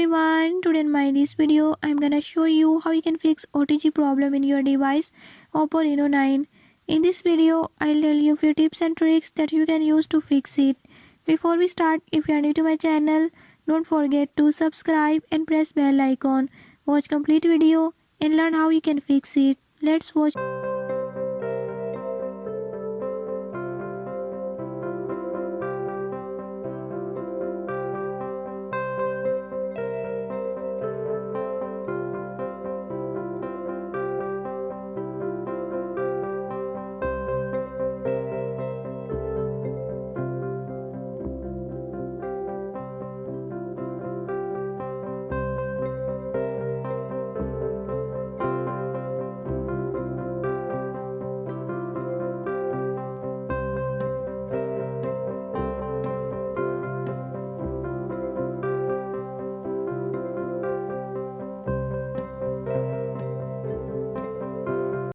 everyone, today in this video I'm gonna show you how you can fix OTG problem in your device Oppo Reno 9. In this video I'll tell you few tips and tricks that you can use to fix it. Before we start, if you are new to my channel, don't forget to subscribe and press bell icon. Watch complete video and learn how you can fix it. Let's watch.